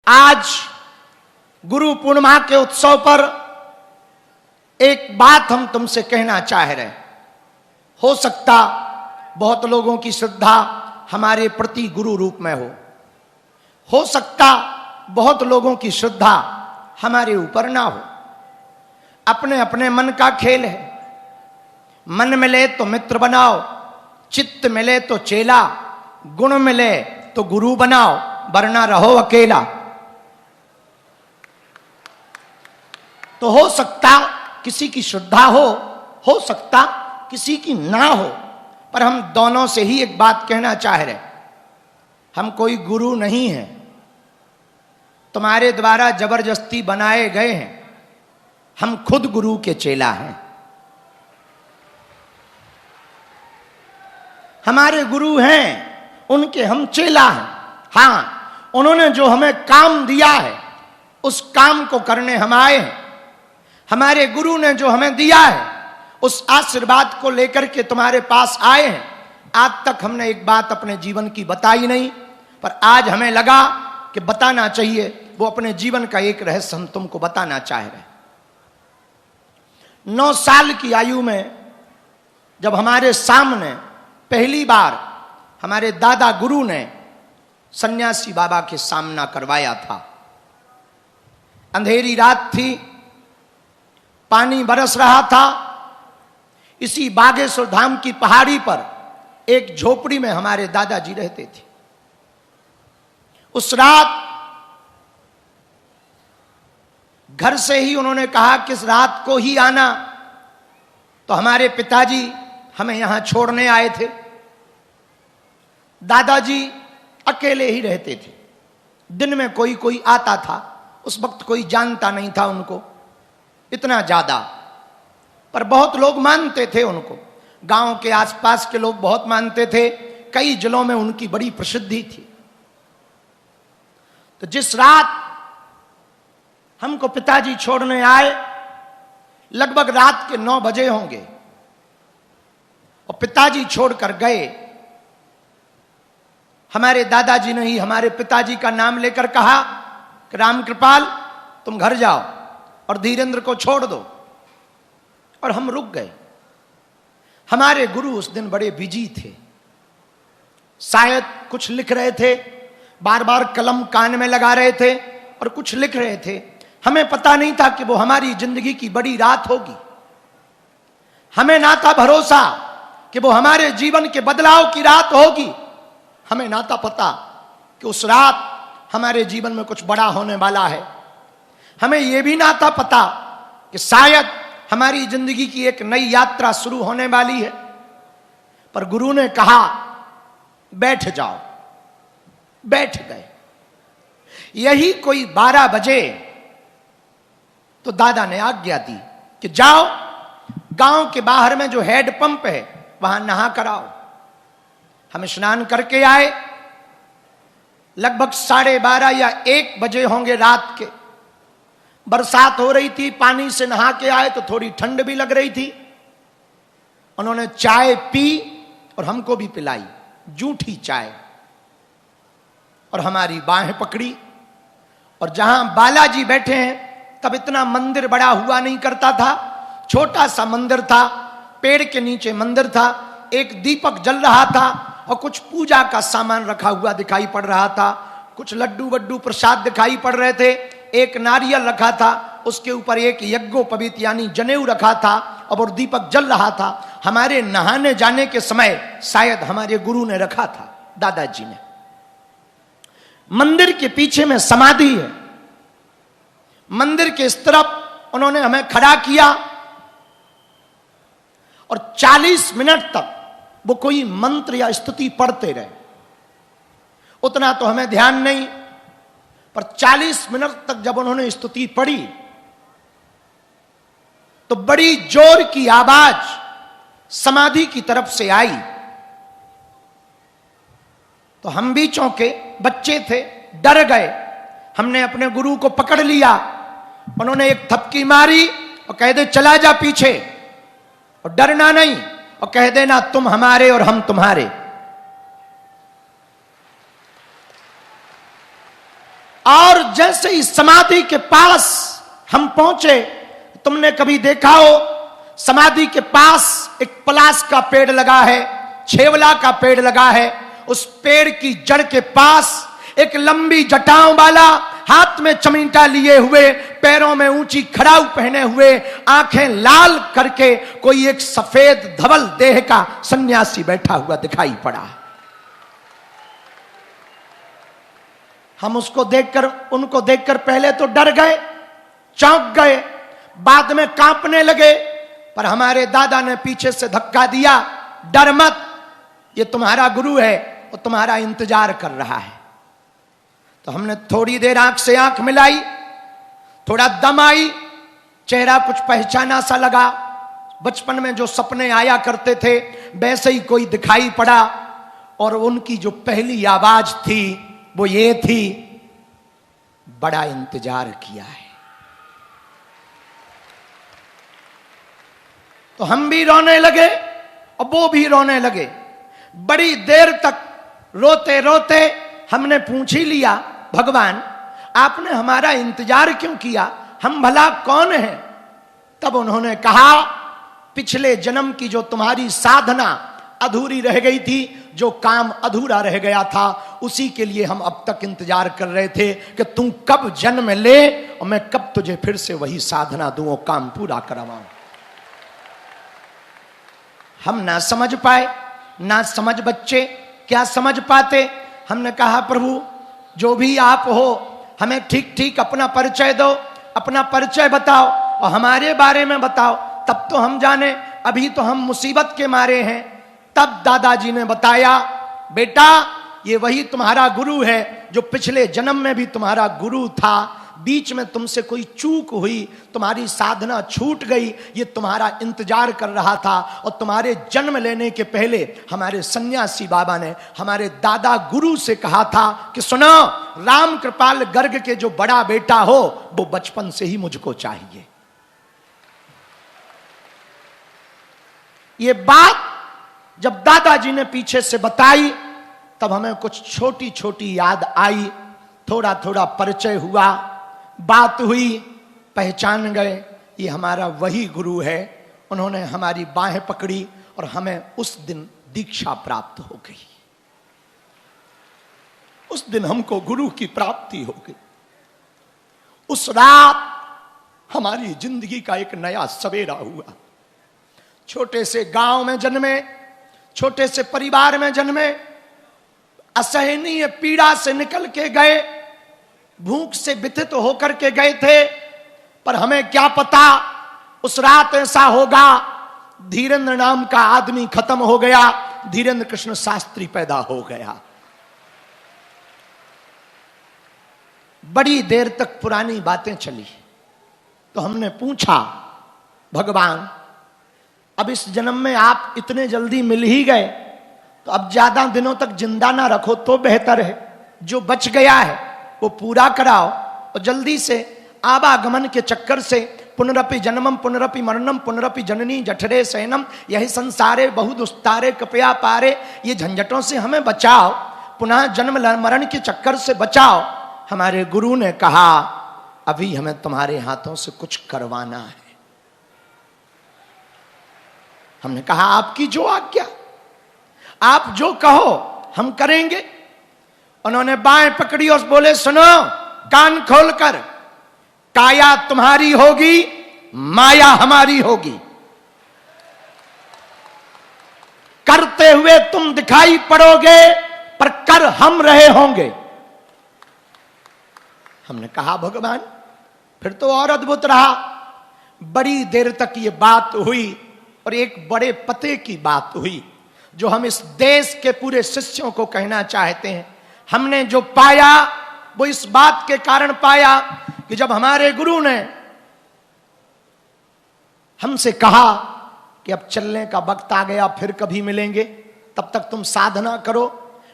आज गुरु पूर्णिमा के उत्सव पर एक बात हम तुमसे कहना चाह रहे हैं। हो सकता बहुत लोगों की श्रद्धा हमारे प्रति गुरु रूप में हो सकता बहुत लोगों की श्रद्धा हमारे ऊपर ना हो। अपने अपने मन का खेल है। मन मिले तो मित्र बनाओ, चित्त मिले तो चेला, गुण मिले तो गुरु बनाओ, वरना रहो अकेला। तो हो सकता किसी की श्रद्धा हो सकता किसी की ना हो, पर हम दोनों से ही एक बात कहना चाह रहे, हम कोई गुरु नहीं है, तुम्हारे द्वारा जबरदस्ती बनाए गए हैं। हम खुद गुरु के चेला हैं। हमारे गुरु हैं, उनके हम चेला हैं। हां, उन्होंने जो हमें काम दिया है उस काम को करने हम आए हैं। हमारे गुरु ने जो हमें दिया है उस आशीर्वाद को लेकर के तुम्हारे पास आए हैं। आज तक हमने एक बात अपने जीवन की बताई नहीं, पर आज हमें लगा कि बताना चाहिए। वो अपने जीवन का एक रहस्य हम तुमको बताना चाह रहे हैं। 9 साल की आयु में जब हमारे सामने पहली बार हमारे दादा गुरु ने सन्यासी बाबा के सामना करवाया था। अंधेरी रात थी, पानी बरस रहा था। इसी बागेश्वर धाम की पहाड़ी पर एक झोपड़ी में हमारे दादाजी रहते थे। उस रात घर से ही उन्होंने कहा कि इस रात को ही आना, तो हमारे पिताजी हमें यहां छोड़ने आए थे। दादाजी अकेले ही रहते थे। दिन में कोई कोई आता था, उस वक्त कोई जानता नहीं था उनको इतना ज्यादा, पर बहुत लोग मानते थे उनको। गांव के आसपास के लोग बहुत मानते थे। कई जिलों में उनकी बड़ी प्रसिद्धि थी। तो जिस रात हमको पिताजी छोड़ने आए, लगभग रात के 9 बजे होंगे, और पिताजी छोड़कर गए। हमारे दादाजी ने ही हमारे पिताजी का नाम लेकर कहा कि रामकृपाल तुम घर जाओ और धीरेंद्र को छोड़ दो, और हम रुक गए। हमारे गुरु उस दिन बड़े बिजी थे, शायद कुछ लिख रहे थे, बार बार कलम कान में लगा रहे थे और कुछ लिख रहे थे। हमें पता नहीं था कि वो हमारी जिंदगी की बड़ी रात होगी। हमें ना था भरोसा कि वो हमारे जीवन के बदलाव की रात होगी। हमें ना था पता कि उस रात हमारे जीवन में कुछ बड़ा होने वाला है। हमें यह भी ना था पता कि शायद हमारी जिंदगी की एक नई यात्रा शुरू होने वाली है। पर गुरु ने कहा बैठ जाओ। बैठ गए। यही कोई 12 बजे तो दादा ने आज्ञा दी कि जाओ, गांव के बाहर में जो हेड पंप है वहां नहा कर आओ। हम स्नान करके आए। लगभग 12:30 या 1 बजे होंगे रात के। बरसात हो रही थी, पानी से नहा के आए तो थोड़ी ठंड भी लग रही थी। उन्होंने चाय पी और हमको भी पिलाई, जूठी चाय, और हमारी बाहें पकड़ी। और जहां बालाजी बैठे हैं तब इतना मंदिर बड़ा हुआ नहीं करता था, छोटा सा मंदिर था। पेड़ के नीचे मंदिर था। एक दीपक जल रहा था और कुछ पूजा का सामान रखा हुआ दिखाई पड़ रहा था। कुछ लड्डू वड्डू प्रसाद दिखाई पड़ रहे थे। एक नारियल रखा था, उसके ऊपर एक यज्ञोपवीत यानी जनेऊ रखा था, और दीपक जल रहा था। हमारे नहाने जाने के समय शायद हमारे गुरु ने रखा था, दादाजी ने। मंदिर के पीछे में समाधि है। मंदिर के इस तरफ उन्होंने हमें खड़ा किया और 40 मिनट तक वो कोई मंत्र या स्तुति पढ़ते रहे। उतना तो हमें ध्यान नहीं, पर 40 मिनट तक जब उन्होंने स्तुति पढ़ी तो बड़ी जोर की आवाज समाधि की तरफ से आई। तो हम भी चौंके, बच्चे थे, डर गए। हमने अपने गुरु को पकड़ लिया। उन्होंने एक थपकी मारी और कह दे चला जा पीछे, और डरना नहीं, और कह देना तुम हमारे और हम तुम्हारे। और जैसे ही समाधि के पास हम पहुंचे, तुमने कभी देखा हो समाधि के पास एक पलाश का पेड़ लगा है, छेवला का पेड़ लगा है, उस पेड़ की जड़ के पास एक लंबी जटाओं वाला, हाथ में चमीटा लिए हुए, पैरों में ऊंची खड़ाऊ पहने हुए, आंखें लाल करके कोई एक सफेद धवल देह का सन्यासी बैठा हुआ दिखाई पड़ा। हम उनको देखकर पहले तो डर गए, चौंक गए, बाद में कांपने लगे, पर हमारे दादा ने पीछे से धक्का दिया, डर मत, ये तुम्हारा गुरु है, वो तुम्हारा इंतजार कर रहा है। तो हमने थोड़ी देर आंख से आंख मिलाई, थोड़ा दम आई, चेहरा कुछ पहचाना सा लगा, बचपन में जो सपने आया करते थे वैसे ही कोई दिखाई पड़ा, और उनकी जो पहली आवाज थी वो ये थी, बड़ा इंतजार किया है। तो हम भी रोने लगे और वो भी रोने लगे। बड़ी देर तक रोते रोते हमने पूछ ही लिया, भगवान आपने हमारा इंतजार क्यों किया, हम भला कौन हैं? तब उन्होंने कहा, पिछले जन्म की जो तुम्हारी साधना अधूरी रह गई थी, जो काम अधूरा रह गया था, उसी के लिए हम अब तक इंतजार कर रहे थे कि तू कब जन्म ले और मैं कब तुझे फिर से वही साधना दूं, काम पूरा करवाऊं। हम ना समझ पाए, ना समझ बच्चे क्या समझ पाते। हमने कहा, प्रभु जो भी आप हो, हमें ठीक ठीक अपना परिचय दो, अपना परिचय बताओ और हमारे बारे में बताओ, तब तो हम जाने, अभी तो हम मुसीबत के मारे हैं। तब दादाजी ने बताया, बेटा ये वही तुम्हारा गुरु है जो पिछले जन्म में भी तुम्हारा गुरु था, बीच में तुमसे कोई चूक हुई, तुम्हारी साधना छूट गई, ये तुम्हारा इंतजार कर रहा था, और तुम्हारे जन्म लेने के पहले हमारे सन्यासी बाबा ने हमारे दादा गुरु से कहा था कि सुनो, राम कृपाल गर्ग के जो बड़ा बेटा हो वो बचपन से ही मुझको चाहिए। ये बात जब दादाजी ने पीछे से बताई, तब हमें कुछ छोटी छोटी याद आई, थोड़ा थोड़ा परिचय हुआ, बात हुई, पहचान गए ये हमारा वही गुरु है। उन्होंने हमारी बाहें पकड़ी और हमें उस दिन दीक्षा प्राप्त हो गई। उस दिन हमको गुरु की प्राप्ति हो गई। उस रात हमारी जिंदगी का एक नया सवेरा हुआ। छोटे से गांव में जन्मे, छोटे से परिवार में जन्मे, असहनीय पीड़ा से निकल के गए, भूख से व्यथित होकर के गए थे, पर हमें क्या पता उस रात ऐसा होगा, धीरेन्द्र नाम का आदमी खत्म हो गया, धीरेन्द्र कृष्ण शास्त्री पैदा हो गया। बड़ी देर तक पुरानी बातें चली, तो हमने पूछा, भगवान अब इस जन्म में आप इतने जल्दी मिल ही गए, तो अब ज्यादा दिनों तक जिंदा ना रखो तो बेहतर है, जो बच गया है वो पूरा कराओ, और जल्दी से आवागमन के चक्कर से पुनरपि जन्मम पुनरपि मरणम पुनरपि जननी जठरे शयनम यही संसारे बहुदुस्तारे कृपया पारे, ये झंझटों से हमें बचाओ, पुनः जन्म मरण के चक्कर से बचाओ। हमारे गुरु ने कहा, अभी हमें तुम्हारे हाथों से कुछ करवाना है। हमने कहा, आपकी जो आज्ञा, आप जो कहो हम करेंगे। उन्होंने बाएं पकड़ी और बोले, सुनो कान खोलकर, काया तुम्हारी होगी, माया हमारी होगी। करते हुए तुम दिखाई पड़ोगे, पर कर हम रहे होंगे। हमने कहा, भगवान फिर तो और अद्भुत रहा। बड़ी देर तक ये बात हुई, और एक बड़े पते की बात हुई जो हम इस देश के पूरे शिष्यों को कहना चाहते हैं। हमने जो पाया वो इस बात के कारण पाया कि जब हमारे गुरु ने हमसे कहा कि अब चलने का वक्त आ गया, फिर कभी मिलेंगे, तब तक तुम साधना करो।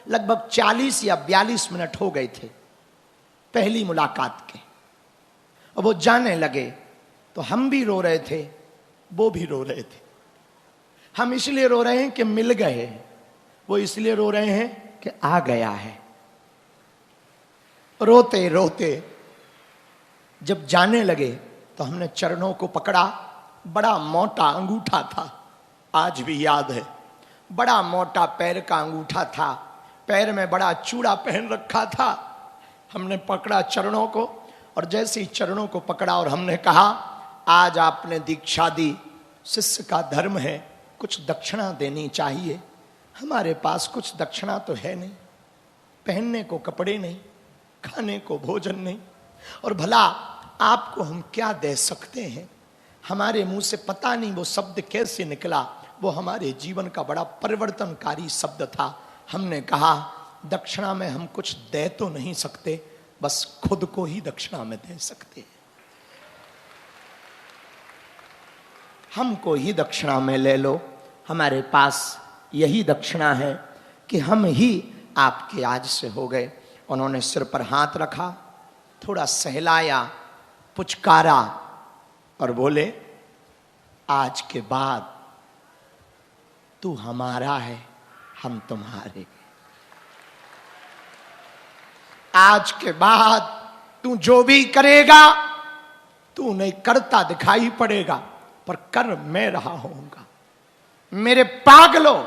लगभग 40 या 42 मिनट हो गए थे पहली मुलाकात के, और वो जाने लगे, तो हम भी रो रहे थे, वो भी रो रहे थे। हम इसलिए रो रहे हैं कि मिल गए, वो इसलिए रो रहे हैं कि आ गया है। रोते रोते जब जाने लगे तो हमने चरणों को पकड़ा। बड़ा मोटा अंगूठा था, आज भी याद है। बड़ा मोटा पैर का अंगूठा था, पैर में बड़ा चूड़ा पहन रखा था। हमने पकड़ा चरणों को, और जैसे ही चरणों को पकड़ा और हमने कहा, आज आपने दीक्षा दी, शिष्य का धर्म है, कुछ दक्षिणा देनी चाहिए। हमारे पास कुछ दक्षिणा तो है नहीं, पहनने को कपड़े नहीं, खाने को भोजन नहीं, और भला आपको हम क्या दे सकते हैं। हमारे मुंह से पता नहीं वो शब्द कैसे निकला, वो हमारे जीवन का बड़ा परिवर्तनकारी शब्द था। हमने कहा, दक्षिणा में हम कुछ दे तो नहीं सकते, बस खुद को ही दक्षिणा में दे सकते हैं। हमको ही दक्षिणा में ले लो, हमारे पास यही दक्षिणा है कि हम ही आपके आज से हो गए। उन्होंने सिर पर हाथ रखा, थोड़ा सहलाया, पुचकारा और बोले, आज के बाद तू हमारा है, हम तुम्हारे। आज के बाद तू जो भी करेगा, तू नहीं करता दिखाई पड़ेगा, पर कर मैं रहा होऊंगा। मेरे पागलों,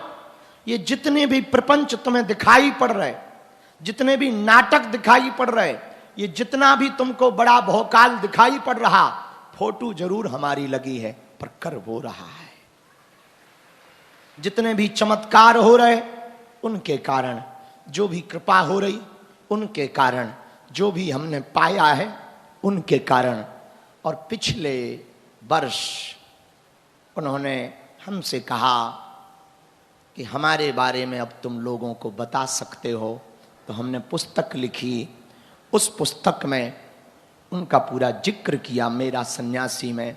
ये जितने भी प्रपंच तुम्हें दिखाई पड़ रहे, जितने भी नाटक दिखाई पड़ रहे, ये जितना भी तुमको बड़ा भौकाल दिखाई पड़ रहा, फोटो जरूर हमारी लगी है, पर कर वो रहा है। जितने भी चमत्कार हो रहे, उनके कारण, जो भी कृपा हो रही उनके कारण, जो भी हमने पाया है उनके कारण। और पिछले वर्ष उन्होंने हमसे कहा कि हमारे बारे में अब तुम लोगों को बता सकते हो, तो हमने पुस्तक लिखी। उस पुस्तक में उनका पूरा जिक्र किया, मेरा सन्यासी में।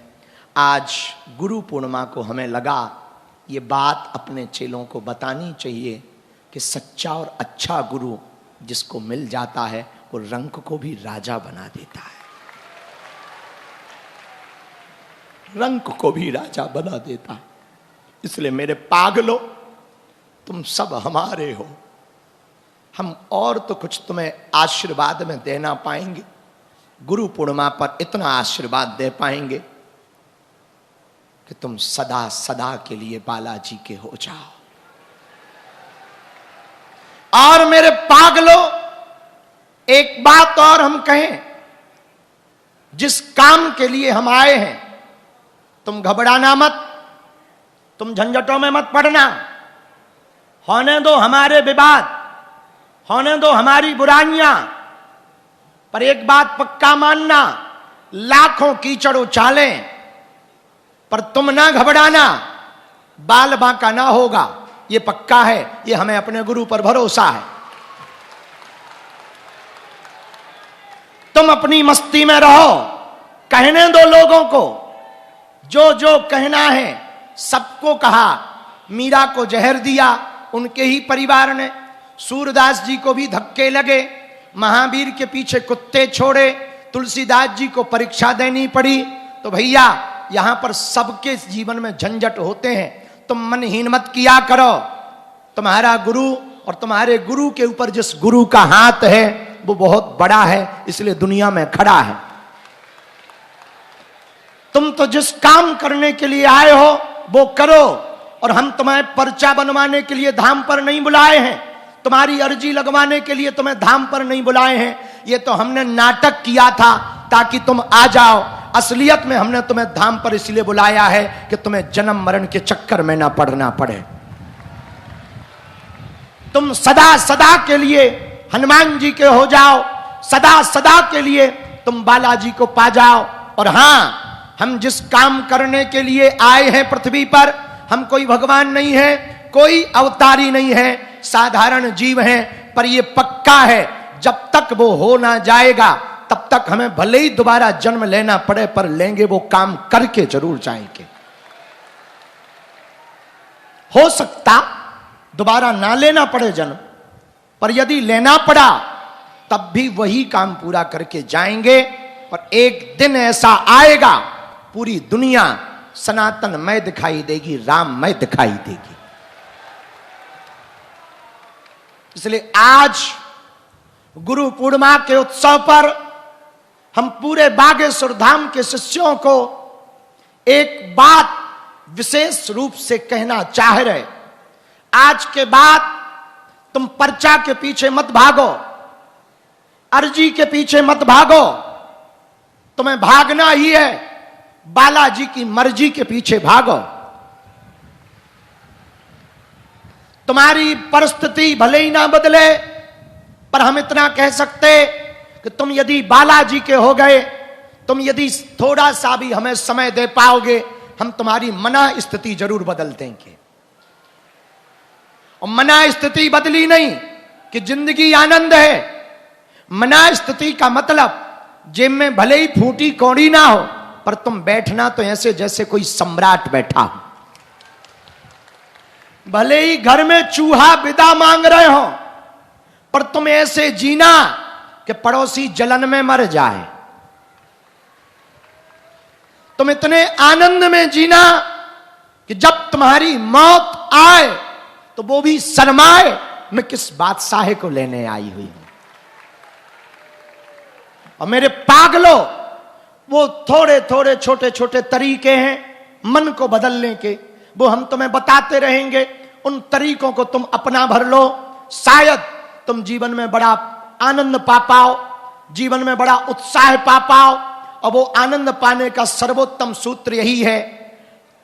आज गुरु पूर्णिमा को हमें लगा ये बात अपने चेलों को बतानी चाहिए कि सच्चा और अच्छा गुरु जिसको मिल जाता है, वो रंक को भी राजा बना देता है, रंक को भी राजा बना देता है। इसलिए मेरे पागलों, तुम सब हमारे हो। हम और तो कुछ तुम्हें आशीर्वाद में देना पाएंगे, गुरु पूर्णिमा पर इतना आशीर्वाद दे पाएंगे कि तुम सदा सदा के लिए बालाजी के हो जाओ। और मेरे पागलों, एक बात और हम कहें, जिस काम के लिए हम आए हैं, तुम घबराना मत, तुम झंझटों में मत पड़ना। होने दो हमारे विवाद, होने दो हमारी बुराइयां, पर एक बात पक्का मानना, लाखों कीचड़ उछालें, पर तुम ना घबराना, बाल बांका ना होगा, ये पक्का है। ये हमें अपने गुरु पर भरोसा है। तुम अपनी मस्ती में रहो, कहने दो लोगों को जो जो कहना है। सबको कहा, मीरा को जहर दिया उनके ही परिवार ने, सूरदास जी को भी धक्के लगे, महावीर के पीछे कुत्ते छोड़े, तुलसीदास जी को परीक्षा देनी पड़ी। तो भैया, यहां पर सबके जीवन में झंझट होते हैं, तुम मनहीन मत किया करो। तुम्हारा गुरु और तुम्हारे गुरु के ऊपर जिस गुरु का हाथ है वो बहुत बड़ा है, इसलिए दुनिया में खड़ा है। तुम तो जिस काम करने के लिए आए हो वो करो, और हम तुम्हें पर्चा बनवाने के लिए धाम पर नहीं बुलाए हैं, तुम्हारी अर्जी लगवाने के लिए तुम्हें धाम पर नहीं बुलाए हैं। ये तो हमने नाटक किया था ताकि तुम आ जाओ। असलियत में हमने तुम्हें धाम पर इसलिए बुलाया है कि तुम्हें जन्म मरण के चक्कर में ना पड़ना पड़े। तुम सदा सदा के लिए हनुमान जी के हो जाओ, सदा सदा के लिए तुम बालाजी को पा जाओ। और हां, हम जिस काम करने के लिए आए हैं पृथ्वी पर, हम कोई भगवान नहीं है, कोई अवतारी नहीं है, साधारण जीव हैं। पर यह पक्का है, जब तक वो हो ना जाएगा तब तक हमें भले ही दोबारा जन्म लेना पड़े, पर लेंगे वो काम करके जरूर जाएंगे। हो सकता दोबारा ना लेना पड़े जन्म, पर यदि लेना पड़ा तब भी वही काम पूरा करके जाएंगे। पर एक दिन ऐसा आएगा, पूरी दुनिया सनातनमय दिखाई देगी, राममय दिखाई देगी। इसलिए आज गुरु पूर्णिमा के उत्सव पर हम पूरे बागेश्वर धाम के शिष्यों को एक बात विशेष रूप से कहना चाह रहे। आज के बाद तुम पर्चा के पीछे मत भागो, अर्जी के पीछे मत भागो, तुम्हें भागना ही है बालाजी की मर्जी के पीछे भागो। तुम्हारी परिस्थिति भले ही ना बदले, पर हम इतना कह सकते कि तुम यदि बालाजी के हो गए, तुम यदि थोड़ा सा भी हमें समय दे पाओगे, हम तुम्हारी मना स्थिति जरूर बदल देंगे। और मना स्थिति बदली नहीं कि जिंदगी आनंद है। मना स्थिति का मतलब जेब में भले ही फूटी कौड़ी ना हो, पर तुम बैठना तो ऐसे जैसे कोई सम्राट बैठा हो। भले ही घर में चूहा विदा मांग रहे हो, पर तुम ऐसे जीना कि पड़ोसी जलन में मर जाए। तुम इतने आनंद में जीना कि जब तुम्हारी मौत आए तो वो भी शर्माए, मैं किस बादशाह को लेने आई हुई हूं। और मेरे पागलों, वो थोड़े थोड़े छोटे छोटे तरीके हैं मन को बदलने के, वो हम तुम्हें बताते रहेंगे। उन तरीकों को तुम अपना भर लो, शायद तुम जीवन में बड़ा आनंद पा पाओ, जीवन में बड़ा उत्साह पा पाओ। और वो आनंद पाने का सर्वोत्तम सूत्र यही है,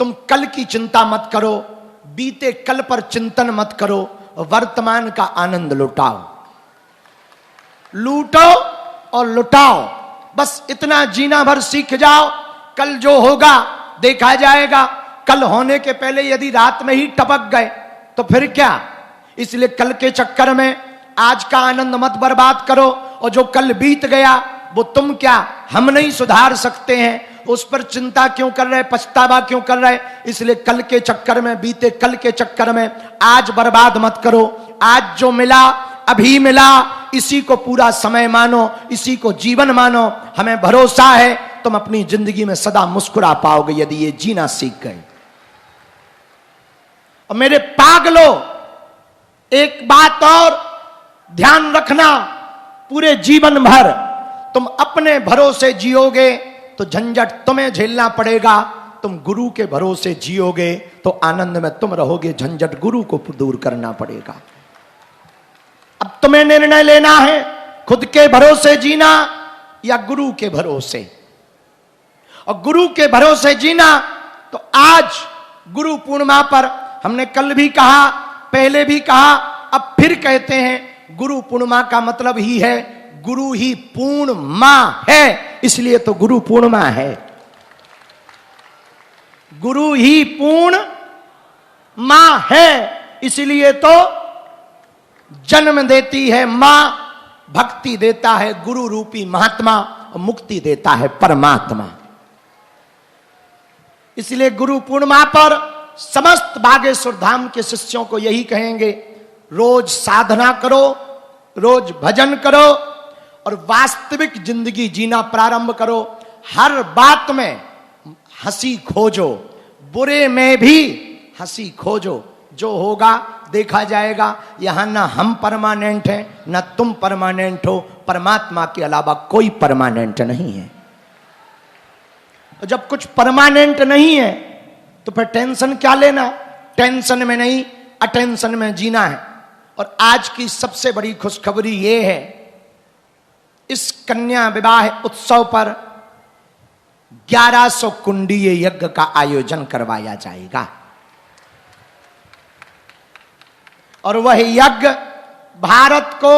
तुम कल की चिंता मत करो, बीते कल पर चिंतन मत करो, वर्तमान का आनंद लुटाओ। लूटो और लुटाओ, बस इतना जीना भर सीख जाओ। कल जो होगा देखा जाएगा। कल होने के पहले यदि रात में ही टपक गए तो फिर क्या। इसलिए कल के चक्कर में आज का आनंद मत बर्बाद करो। और जो कल बीत गया वो तुम क्या हम नहीं सुधार सकते हैं, उस पर चिंता क्यों कर रहे, पछतावा क्यों कर रहे। इसलिए कल के चक्कर में, बीते कल के चक्कर में आज बर्बाद मत करो। आज जो मिला, अभी मिला, इसी को पूरा समय मानो, इसी को जीवन मानो। हमें भरोसा है तुम अपनी जिंदगी में सदा मुस्कुरा पाओगे यदि ये जीना सीख गए। और मेरे पागलों, एक बात और ध्यान रखना, पूरे जीवन भर तुम अपने भरोसे जियोगे तो झंझट तुम्हें झेलना पड़ेगा। तुम गुरु के भरोसे जियोगे तो आनंद में तुम रहोगे, झंझट गुरु को दूर करना पड़ेगा। अब तुम्हें निर्णय लेना है, खुद के भरोसे जीना या गुरु के भरोसे। और गुरु के भरोसे जीना तो आज गुरु पूर्णिमा पर हमने कल भी कहा, पहले भी कहा, अब फिर कहते हैं, गुरु पूर्णिमा का मतलब ही है गुरु ही पूर्णिमा है, इसलिए तो गुरु पूर्णिमा है। गुरु ही पूर्णिमा है, इसलिए तो जन्म देती है मां, भक्ति देता है गुरु रूपी महात्मा, और मुक्ति देता है परमात्मा। इसलिए गुरु पूर्णिमा पर समस्त बागेश्वर धाम के शिष्यों को यही कहेंगे, रोज साधना करो, रोज भजन करो और वास्तविक जिंदगी जीना प्रारंभ करो। हर बात में हंसी खोजो, बुरे में भी हंसी खोजो। जो होगा देखा जाएगा। यहां ना हम परमानेंट हैं, ना तुम परमानेंट हो, परमात्मा के अलावा कोई परमानेंट नहीं है। तो जब कुछ परमानेंट नहीं है तो फिर टेंशन क्या लेना। टेंशन में नहीं, अटेंशन में जीना है। और आज की सबसे बड़ी खुशखबरी ये है, इस कन्या विवाह उत्सव पर 1100 कुंडीय यज्ञ का आयोजन करवाया जाएगा। और वह यज्ञ भारत को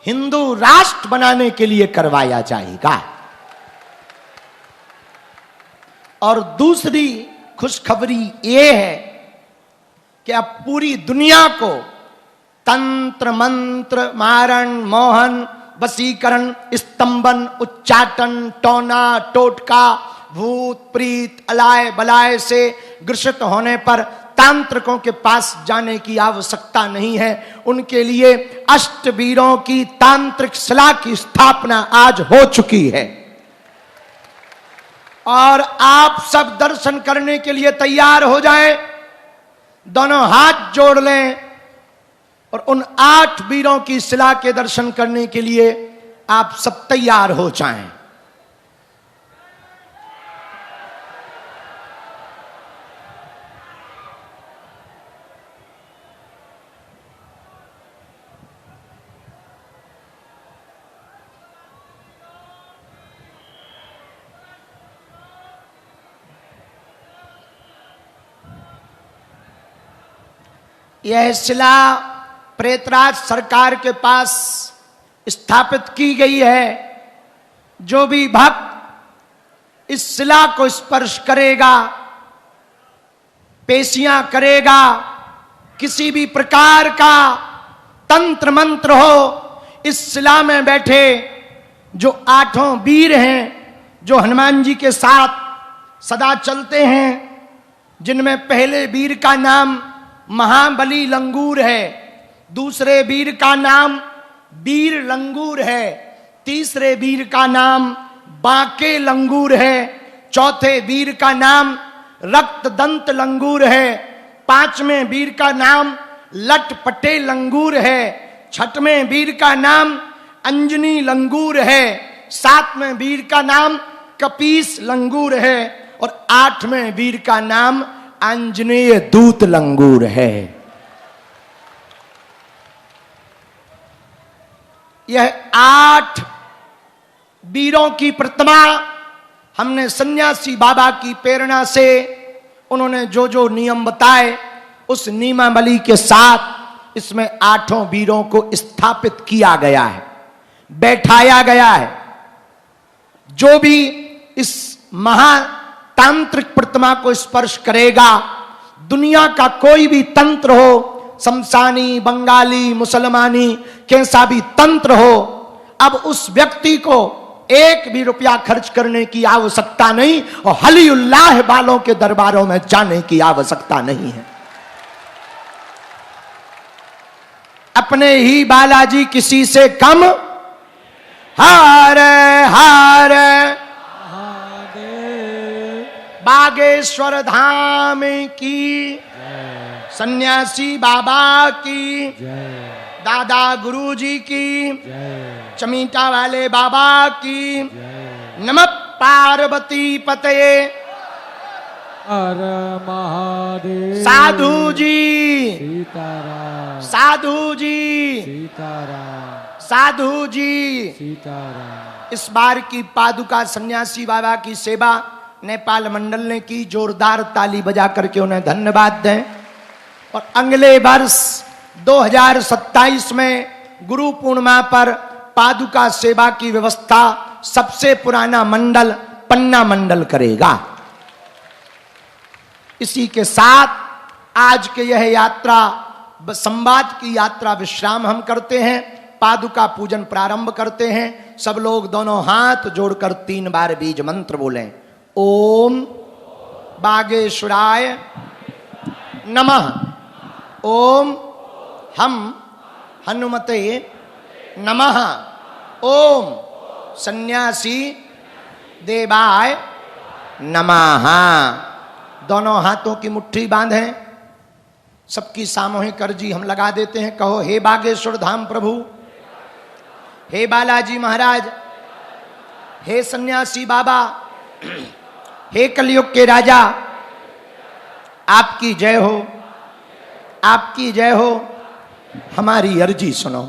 हिंदू राष्ट्र बनाने के लिए करवाया जाएगा। और दूसरी खुशखबरी यह है कि अब पूरी दुनिया को तंत्र मंत्र, मारण, मोहन, वशीकरण, स्तंभन, उच्चाटन, टोना, टोटका, भूत प्रीत, अलाय बलाय से ग्रसित होने पर तांत्रिकों के पास जाने की आवश्यकता नहीं है। उनके लिए अष्टवीरों की तांत्रिक शिला की स्थापना आज हो चुकी है। और आप सब दर्शन करने के लिए तैयार हो जाएं, दोनों हाथ जोड़ लें और उन 8 वीरों की शिला के दर्शन करने के लिए आप सब तैयार हो जाएं। यह शिला प्रेतराज सरकार के पास स्थापित की गई है। जो भी भक्त इस शिला को स्पर्श करेगा, पेशियां करेगा, किसी भी प्रकार का तंत्र मंत्र हो, इस शिला में बैठे जो 8 वीर हैं, जो हनुमान जी के साथ सदा चलते हैं, जिनमें पहले वीर का नाम महाबली लंगूर है, दूसरे वीर का नाम वीर लंगूर है, तीसरे वीर का नाम बांके लंगूर है, चौथे वीर का नाम रक्त दंत लंगूर है, 5वें वीर का नाम लटपटे लंगूर है, 6वें वीर का नाम अंजनी लंगूर है, 7वें वीर का नाम कपीस लंगूर है और 8वें वीर का नाम आंजनेय दूत लंगूर है। यह 8 वीरों की प्रतिमा हमने सन्यासी बाबा की प्रेरणा से, उन्होंने जो जो नियम बताए उस नियमावली के साथ इसमें 8 वीरों को स्थापित किया गया है, बैठाया गया है। जो भी इस महातांत्रिक प्रतिमा को स्पर्श करेगा, दुनिया का कोई भी तंत्र हो, शमशानी, बंगाली, मुसलमानी, कैसा भी तंत्र हो, अब उस व्यक्ति को 1 भी रुपया खर्च करने की आवश्यकता नहीं और हलीउल्लाह वालों के दरबारों में जाने की आवश्यकता नहीं है। अपने ही बालाजी किसी से कम, हर हर बागेश्वर धाम की, सन्यासी बाबा की, दादा गुरुजी की, चमीटा वाले बाबा की, नमः पार्वती पतये हर महादेव। साधु जी सीताराम, साधु जी सीताराम, साधु जी। सीताराम। इस बार की पादुका सन्यासी बाबा की सेवा नेपाल मंडल ने की, जोरदार ताली बजा करके उन्हें धन्यवाद दें। और अगले वर्ष 2027 में गुरु पूर्णिमा पर पादुका सेवा की व्यवस्था सबसे पुराना मंडल पन्ना मंडल करेगा। इसी के साथ आज के यह यात्रा संवाद की यात्रा विश्राम हम करते हैं, पादुका पूजन प्रारंभ करते हैं। सब लोग दोनों हाथ जोड़कर 3 बार बीज मंत्र बोलें। ओम बागेश्वराय नमः, ओम हम हनुमते नमः, ओम सन्यासी देवाय नमः। दोनों हाथों की मुट्ठी बांधें, सबकी सामूहिक अर्जी हम लगा देते हैं। कहो, हे बागेश्वर धाम प्रभु, हे बालाजी महाराज, हे सन्यासी बाबा, हे कलयुग के राजा, आपकी जय हो, आपकी जय हो। हमारी अर्जी सुनो,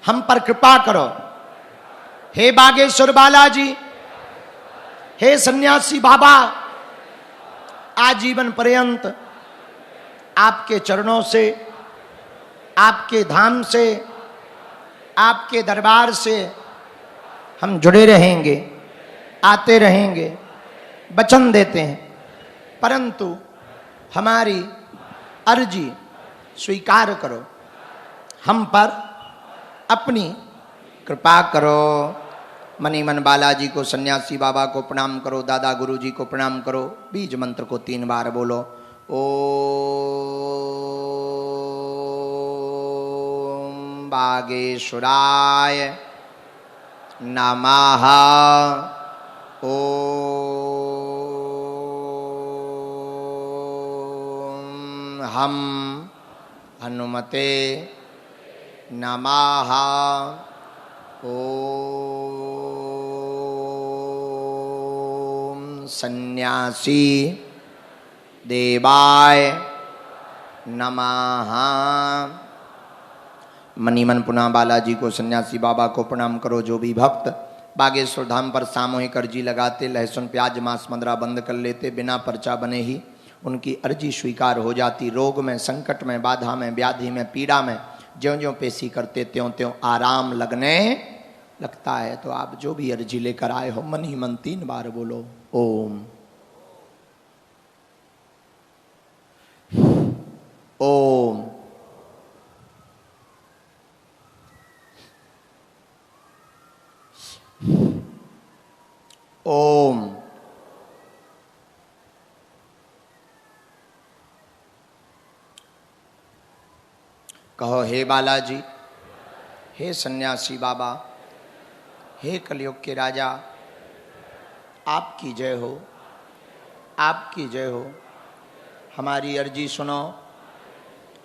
हम पर कृपा करो। हे बागेश्वर बालाजी, हे सन्यासी बाबा, आजीवन पर्यंत आपके चरणों से, आपके धाम से, आपके दरबार से हम जुड़े रहेंगे, आते रहेंगे, वचन देते हैं। परंतु हमारी अर्जी स्वीकार करो, हम पर अपनी कृपा करो। मनी मन बालाजी को, सन्यासी बाबा को प्रणाम करो, दादा गुरुजी को प्रणाम करो। बीज मंत्र को 3 बार बोलो। ओम बागेश्वराय नमः। ओम हम हनुमते नमः। ओम सन्यासी देवाय नमः। मनीमन पुनः बालाजी को, सन्यासी बाबा को प्रणाम करो। जो भी भक्त बागेश्वर धाम पर सामूहिक अर्जी लगाते, लहसुन प्याज मांस मदिरा बंद कर लेते, बिना पर्चा बने ही उनकी अर्जी स्वीकार हो जाती। रोग में, संकट में, बाधा में, व्याधि में, पीड़ा में ज्यों ज्यों पेशी करते त्यों त्यों आराम लगने लगता है। तो आप जो भी अर्जी लेकर आए हो, मन ही मन 3 बार बोलो ओम। ओम। ओम। कहो, हे बालाजी, हे सन्यासी बाबा, हे कलयुग के राजा, आपकी जय हो, आपकी जय हो। हमारी अर्जी सुनो,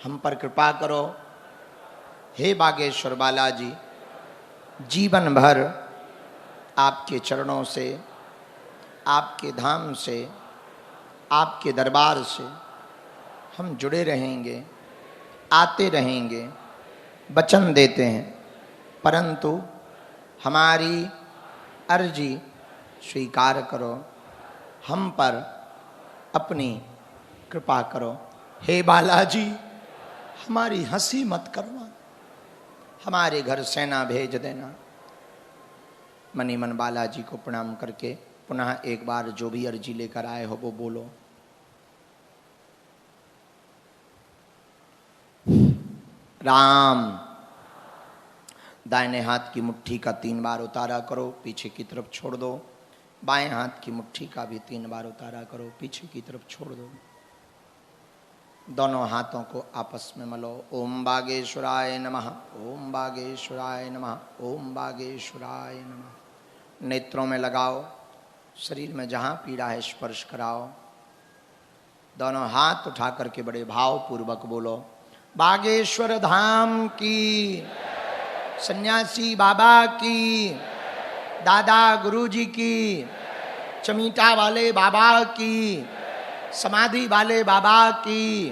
हम पर कृपा करो। हे बागेश्वर बालाजी, जीवन भर आपके चरणों से, आपके धाम से, आपके दरबार से हम जुड़े रहेंगे, आते रहेंगे, वचन देते हैं। परंतु हमारी अर्जी स्वीकार करो, हम पर अपनी कृपा करो। हे बालाजी, हमारी हंसी मत करना, हमारे घर सेना भेज देना। मनी मन बालाजी को प्रणाम करके पुनः एक बार जो भी अर्जी लेकर आए हो वो बोलो। राम। दाहिने हाथ की मुट्ठी का 3 बार उतारा करो, पीछे की तरफ छोड़ दो। बाएं हाथ की मुट्ठी का भी 3 बार उतारा करो, पीछे की तरफ छोड़ दो। दोनों हाथों को आपस में मलो। ओम बागेश्वराय नमः, ओम बागेश्वराय नमः, ओम बागेश्वराय नमः। नेत्रों में लगाओ, शरीर में जहाँ पीड़ा है स्पर्श कराओ। दोनों हाथ उठा करके बड़े भाव पूर्वक बोलो, बागेश्वर धाम की, सन्यासी बाबा की, दादा गुरुजी की, चमीटा वाले बाबा की, समाधि वाले बाबा की,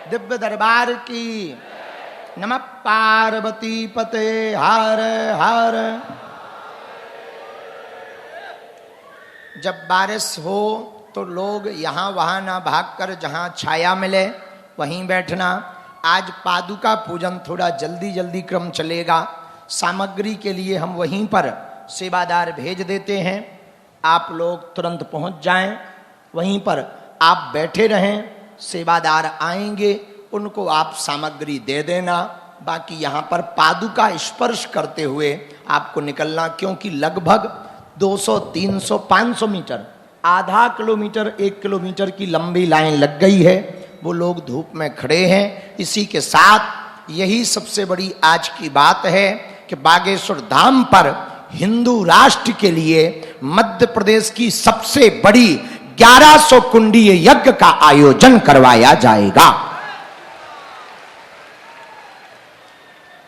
दिव्य दरबार की। नमः पार्वती पते हर हर। जब बारिश हो तो लोग यहाँ वहाँ ना भागकर जहाँ छाया मिले वहीं बैठना। आज पादुका पूजन थोड़ा जल्दी जल्दी क्रम चलेगा। सामग्री के लिए हम वहीं पर सेवादार भेज देते हैं, आप लोग तुरंत पहुंच जाएं। वहीं पर आप बैठे रहें, सेवादार आएंगे, उनको आप सामग्री दे देना। बाकी यहाँ पर पादुका स्पर्श करते हुए आपको निकलना, क्योंकि लगभग 200, 300, 500 मीटर, आधा किलोमीटर, 1 किलोमीटर की लंबी लाइन लग गई है। वो लोग धूप में खड़े हैं। इसी के साथ यही सबसे बड़ी आज की बात है कि बागेश्वर धाम पर हिंदू राष्ट्र के लिए मध्य प्रदेश की सबसे बड़ी 1100 कुंडीय यज्ञ का आयोजन करवाया जाएगा।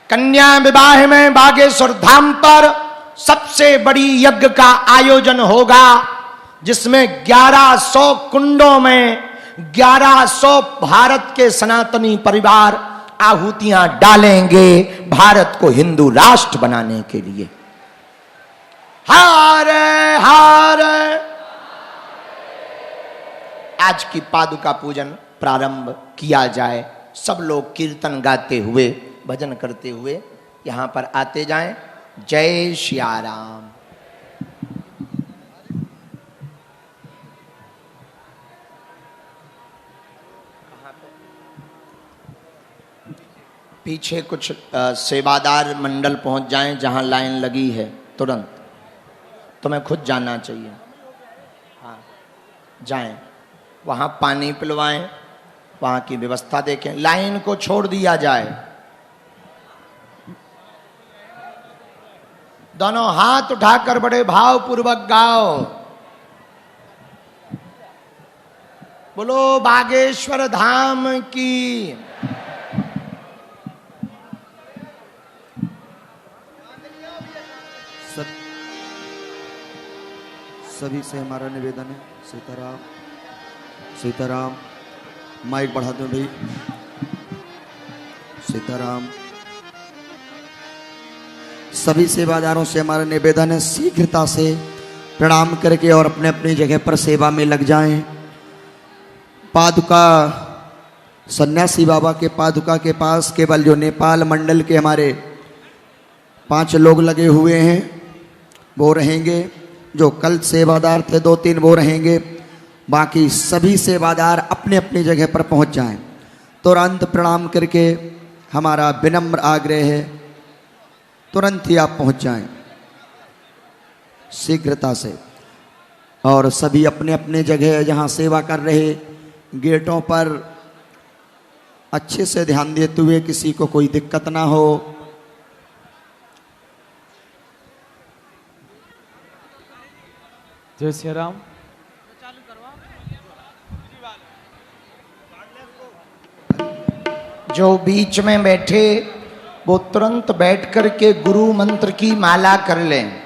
कन्या विवाह में बागेश्वर धाम पर सबसे बड़ी यज्ञ का आयोजन होगा, जिसमें 1100 कुंडों में 1100 भारत के सनातनी परिवार आहुतियां डालेंगे भारत को हिंदू राष्ट्र बनाने के लिए। हर हर। आज की पादुका पूजन प्रारंभ किया जाए। सब लोग कीर्तन गाते हुए, भजन करते हुए यहां पर आते जाएं। जय श्री राम। पीछे कुछ सेवादार मंडल पहुंच जाएं, जहां लाइन लगी है तुरंत। तुम्हें खुद जाना चाहिए। हाँ, जाएं, वहां पानी पिलवाएं, वहां की व्यवस्था देखें। लाइन को छोड़ दिया जाए। दोनों हाथ उठाकर बड़े भाव पूर्वक गाओ, बोलो बागेश्वर धाम की, सभी से हमारा निवेदन है। सीताराम सीताराम। माइक बढ़ा दो भाई। सीताराम। सभी सेवादारों से हमारा निवेदन है, शीघ्रता से प्रणाम करके और अपने अपनी जगह पर सेवा में लग जाएं। पादुका सन्यासी बाबा के पादुका के पास केवल जो नेपाल मंडल के हमारे 5 लोग लगे हुए हैं वो रहेंगे। जो कल सेवादार थे 2-3 वो रहेंगे। बाकी सभी सेवादार अपने अपनी जगह पर पहुंच जाएं। तुरंत प्रणाम करके हमारा विनम्र आग्रह है, तुरंत ही आप पहुंच जाएं शीघ्रता से। और सभी अपने अपने जगह जहां सेवा कर रहे गेटों पर अच्छे से ध्यान देते हुए, किसी को कोई दिक्कत ना हो। जय श्री राम। जो बीच में बैठे वो तुरंत बैठ कर के गुरु मंत्र की माला कर लें।